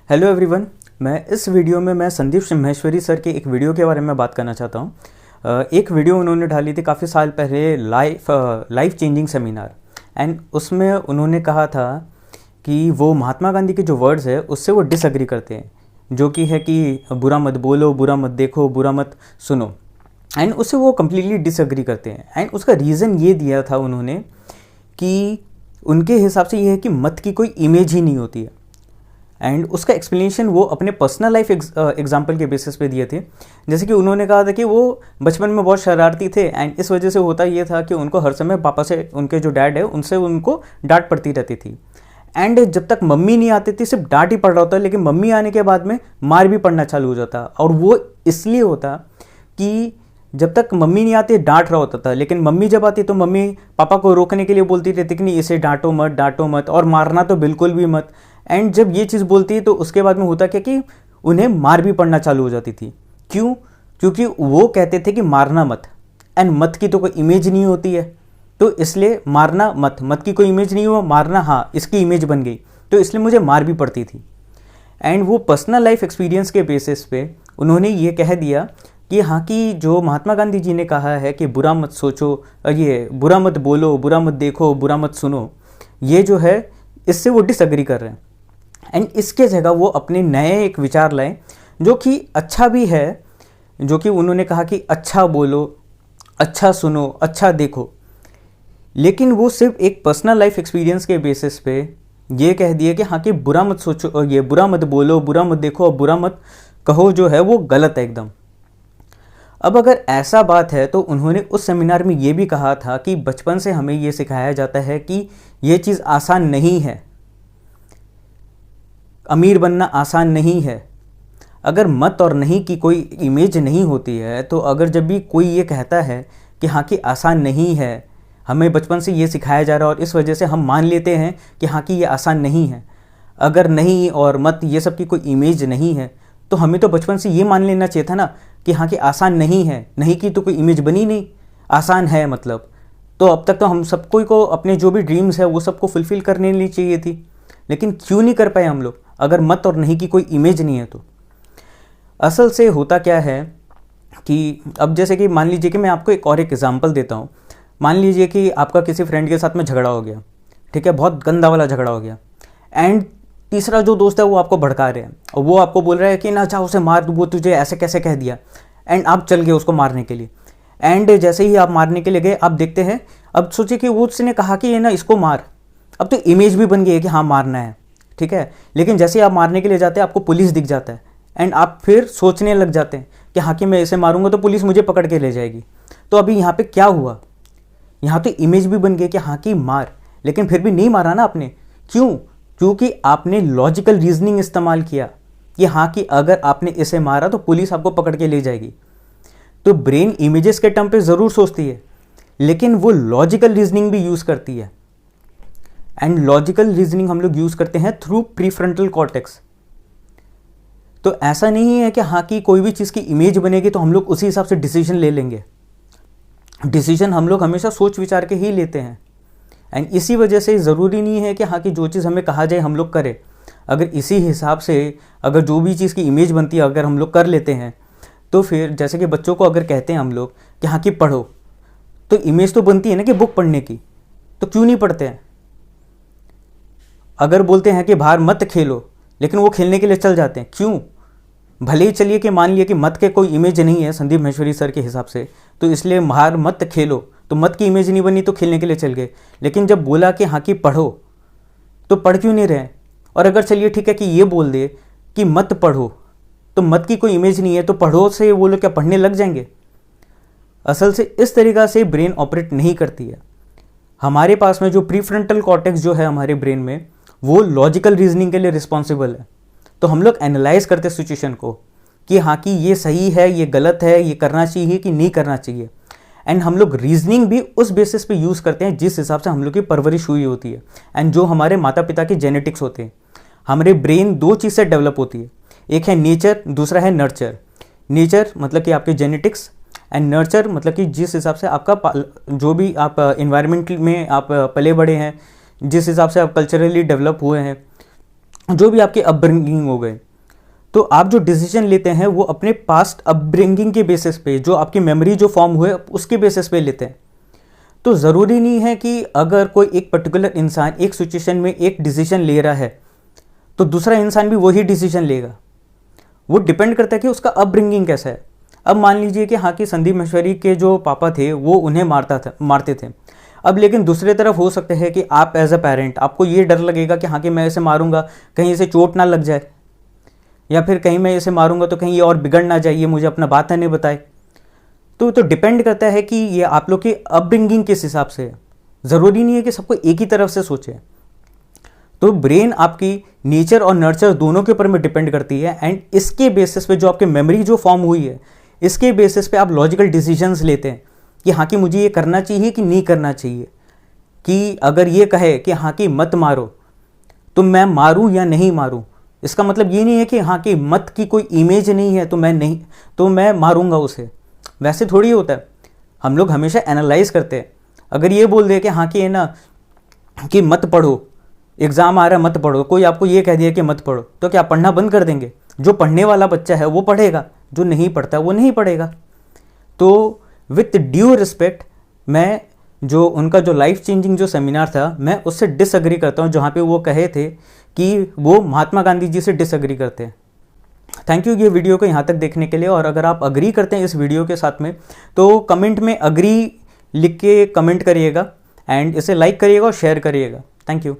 Hello everyone. मैं इस video में संदीप सिम्हेश्वरी सर के एक वीडियो के बारे में बात करना चाहता हूँ। एक वीडियो उन्होंने डाली थी काफ़ी साल पहले, लाइफ चेंजिंग सेमिनार, एंड उसमें उन्होंने कहा था कि वो महात्मा गांधी के जो वर्ड्स है उससे वो डिसएग्री करते हैं, जो कि है कि बुरा मत बोलो, बुरा मत देखो, बुरा मत सुनो, एंड उससे वो कम्प्लीटली डिसएग्री करते हैं। एंड उसका रीज़न ये दिया था उन्होंने कि उनके हिसाब से ये है कि मत की कोई इमेज ही नहीं होती है। एंड उसका एक्सप्लेनेशन वो अपने पर्सनल लाइफ एग्जाम्पल के बेसिस पे दिए थे। जैसे कि उन्होंने कहा था कि वो बचपन में बहुत शरारती थे, एंड इस वजह से होता ये था कि उनको हर समय पापा से, उनके जो डैड है उनसे उनको डांट पड़ती रहती थी। एंड जब तक मम्मी नहीं आती थी सिर्फ डांट ही पड़ रहा होता, लेकिन मम्मी आने के बाद में मार भी पड़ना चालू हो जाता। और वो इसलिए होता कि जब तक मम्मी नहीं आती डांट रहा होता था, लेकिन मम्मी जब आती तो मम्मी पापा को रोकने के लिए बोलती रहती कि नहीं, इसे डांटो मत और मारना तो बिल्कुल भी मत। एंड जब ये चीज़ बोलती तो उसके बाद में होता क्या कि उन्हें मार भी पड़ना चालू हो जाती थी। क्यों? क्योंकि वो कहते थे कि मारना मत, एंड मत की तो कोई इमेज नहीं होती है, तो इसलिए मारना मत की कोई इमेज नहीं हुआ, मारना हाँ इसकी इमेज बन गई, तो इसलिए मुझे मार भी पड़ती थी। एंड वो पर्सनल लाइफ एक्सपीरियंस के बेसिस पे उन्होंने ये कह दिया कि हाँ कि जो महात्मा गांधी जी ने कहा है कि बुरा मत सोचो, ये बुरा मत बोलो, बुरा मत देखो, बुरा मत सुनो, ये जो है इससे वो डिसएग्री कर रहे हैं। एंड इसके जगह वो अपने नए एक विचार लाए जो कि अच्छा भी है, जो कि उन्होंने कहा कि अच्छा बोलो, अच्छा सुनो, अच्छा देखो। लेकिन वो सिर्फ एक पर्सनल लाइफ एक्सपीरियंस के बेसिस पे ये कह दिए कि हाँ कि बुरा मत सोचो, ये बुरा मत बोलो, बुरा मत देखो और बुरा मत कहो, जो है वो गलत है एकदम। अब अगर ऐसा बात है तो उन्होंने उस सेमिनार में ये भी कहा था कि बचपन से हमें ये सिखाया जाता है कि ये चीज़ आसान नहीं है, अमीर बनना आसान नहीं है। अगर मत और नहीं की कोई इमेज नहीं होती है, तो अगर जब भी कोई ये कहता है कि हाँ कि आसान नहीं है, हमें बचपन से ये सिखाया जा रहा है और इस वजह से हम मान लेते हैं कि हाँ कि ये आसान नहीं है। अगर नहीं और मत ये सब की कोई इमेज नहीं है, तो हमें तो बचपन से ये मान लेना चाहिए था ना कि हाँ कि आसान नहीं है, नहीं की तो कोई इमेज बनी नहीं, आसान है मतलब। तो अब तक तो हम सबको को अपने जो भी ड्रीम्स है वो सबको फुलफ़िल करने नहीं चाहिए थी, लेकिन क्यों नहीं कर पाए हम लोग अगर मत और नहीं की कोई इमेज नहीं है तो। असल से होता क्या है कि अब जैसे कि मान लीजिए कि मैं आपको एक और एग्जांपल देता हूँ। मान लीजिए कि आपका किसी फ्रेंड के साथ में झगड़ा हो गया, ठीक है, बहुत गंदा वाला झगड़ा हो गया, एंड तीसरा जो दोस्त है वो आपको भड़का रहे हैं और वो आपको बोल रहा है कि ना चाहो उसे मार, वो तुझे ऐसे कैसे कह दिया, एंड आप चल गए उसको मारने के लिए। एंड जैसे ही आप मारने के लिए गए, आप देखते हैं, अब सोचिए कि वो उसने कहा कि ये ना इसको मार, अब तो इमेज भी बन गई है कि हाँ मारना है, ठीक है। लेकिन जैसे ही आप मारने के लिए जाते हैं आपको पुलिस दिख जाता है, एंड आप फिर सोचने लग जाते हैं कि हाँ कि मैं इसे मारूंगा तो पुलिस मुझे पकड़ के ले जाएगी। तो अभी यहाँ पे क्या हुआ, यहाँ तो इमेज भी बन गई कि हाँ कि मार, लेकिन फिर भी नहीं मारा ना आपने। क्यों? क्योंकि आपने लॉजिकल रीजनिंग इस्तेमाल किया कि हाँ कि अगर आपने इसे मारा तो पुलिस आपको पकड़ के ले जाएगी। तो ब्रेन इमेजेस के टर्म पे ज़रूर सोचती है, लेकिन वो लॉजिकल रीजनिंग भी यूज़ करती है। एंड लॉजिकल रीजनिंग हम लोग यूज़ करते हैं थ्रू प्रीफ्रंटल कॉर्टेक्स। तो ऐसा नहीं है कि हाँ कि कोई भी चीज़ की इमेज बनेगी तो हम लोग उसी हिसाब से डिसीजन ले लेंगे। डिसीजन हम लोग हमेशा सोच विचार के ही लेते हैं, एंड इसी वजह से ज़रूरी नहीं है कि हाँ कि जो चीज़ हमें कहा जाए हम लोग करें। अगर इसी हिसाब से अगर जो भी चीज़ की इमेज बनती है अगर हम लोग कर लेते हैं, तो फिर जैसे कि बच्चों को अगर कहते हैं हम लोग कि हाँ कि पढ़ो, तो इमेज तो बनती है ना कि बुक पढ़ने की, तो क्यों नहीं पढ़ते हैं। अगर बोलते हैं कि बाहर मत खेलो, लेकिन वो खेलने के लिए चल जाते हैं, क्यों? भले ही चलिए कि मान लिया कि मत के कोई इमेज नहीं है संदीप महेश्वरी सर के हिसाब से, तो इसलिए बाहर मत खेलो, तो मत की इमेज नहीं बनी तो खेलने के लिए चल गए। लेकिन जब बोला कि हाँ कि पढ़ो, तो पढ़ क्यों नहीं रहे? और अगर चलिए ठीक है कि ये बोल दे कि मत पढ़ो, तो मत की कोई इमेज नहीं है, तो पढ़ो से वो लोग क्या पढ़ने लग जाएंगे? असल से इस तरीक़ा से ब्रेन ऑपरेट नहीं करती है। हमारे पास में जो प्रीफ्रंटल कॉर्टेक्स जो है हमारे ब्रेन में, वो लॉजिकल रीजनिंग के लिए रिस्पॉन्सिबल है। तो हम लोग एनालाइज करते सिचुएशन को कि हाँ कि ये सही है, ये गलत है, ये करना चाहिए कि नहीं करना चाहिए। एंड हम लोग रीजनिंग भी उस बेसिस पे यूज़ करते हैं जिस हिसाब से हम लोग की परवरिश हुई होती है, एंड जो हमारे माता पिता के जेनेटिक्स होते हैं। हमारे ब्रेन दो चीज़ से डेवलप होती है, एक है नेचर, दूसरा है नर्चर। नेचर मतलब कि आपके जेनेटिक्स, एंड नर्चर मतलब कि जिस हिसाब से आपका जो भी आप इन्वायरमेंट में आप पले बड़े हैं, जिस हिसाब से आप कल्चरली डेवलप हुए हैं, जो भी आपके अपब्रिंगिंग हो गए, तो आप जो डिसीजन लेते हैं वो अपने पास्ट अपब्रिंगिंग के बेसिस पे, जो आपकी मेमोरी जो फॉर्म हुए उसके बेसिस पे लेते हैं। तो ज़रूरी नहीं है कि अगर कोई एक पर्टिकुलर इंसान एक सिचुएशन में एक डिसीजन ले रहा है तो दूसरा इंसान भी वही डिसीजन लेगा। वो डिपेंड करता है कि उसका अपब्रिंगिंग कैसा है। अब मान लीजिए कि हाँ कि संदीप माहेश्वरी के जो पापा थे वो उन्हें मारते थे। अब लेकिन दूसरी तरफ हो सकता है कि आप एज अ पेरेंट आपको ये डर लगेगा कि हाँ कि मैं इसे मारूंगा कहीं इसे चोट ना लग जाए, या फिर कहीं मैं इसे मारूंगा तो कहीं ये और बिगड़ ना जाए, ये मुझे अपना बात नहीं बताए। तो डिपेंड करता है कि ये आप लोग की अपब्रिंगिंग किस हिसाब से है। ज़रूरी नहीं है कि सबको एक ही तरफ से सोचे। तो ब्रेन आपकी नेचर और नर्चर दोनों के ऊपर में डिपेंड करती है, एंड इसके बेसिस पे जो आपकी मेमोरी जो फॉर्म हुई है इसके बेसिस पे आप लॉजिकल डिसीजंस लेते हैं कि हाँ कि मुझे ये करना चाहिए कि नहीं करना चाहिए। कि अगर ये कहे कि हाँ कि मत मारो तो मैं मारूं या नहीं मारूं, इसका मतलब ये नहीं है कि हाँ कि मत की कोई इमेज नहीं है तो मैं मारूंगा उसे। वैसे थोड़ी होता है। हम लोग हमेशा एनालाइज करते हैं। अगर ये बोल दे कि हाँ कि है ना कि मत पढ़ो, एग्ज़ाम आ रहा है मत पढ़ो, कोई आपको ये कह दिया कि मत पढ़ो, तो क्या पढ़ना बंद कर देंगे? जो पढ़ने वाला बच्चा है वो पढ़ेगा, जो नहीं पढ़ता वो नहीं पढ़ेगा। तो विथ ड्यू रिस्पेक्ट, मैं जो उनका जो लाइफ चेंजिंग जो सेमिनार था मैं उससे डिसएग्री करता हूँ, जहाँ पे वो कहे थे कि वो महात्मा गांधी जी से डिसएग्री करते हैं। थैंक यू ये वीडियो को यहाँ तक देखने के लिए। और अगर आप अग्री करते हैं इस वीडियो के साथ में तो कमेंट में अग्री लिख के कमेंट करिएगा, एंड इसे लाइक करिएगा और शेयर करिएगा। Thank you.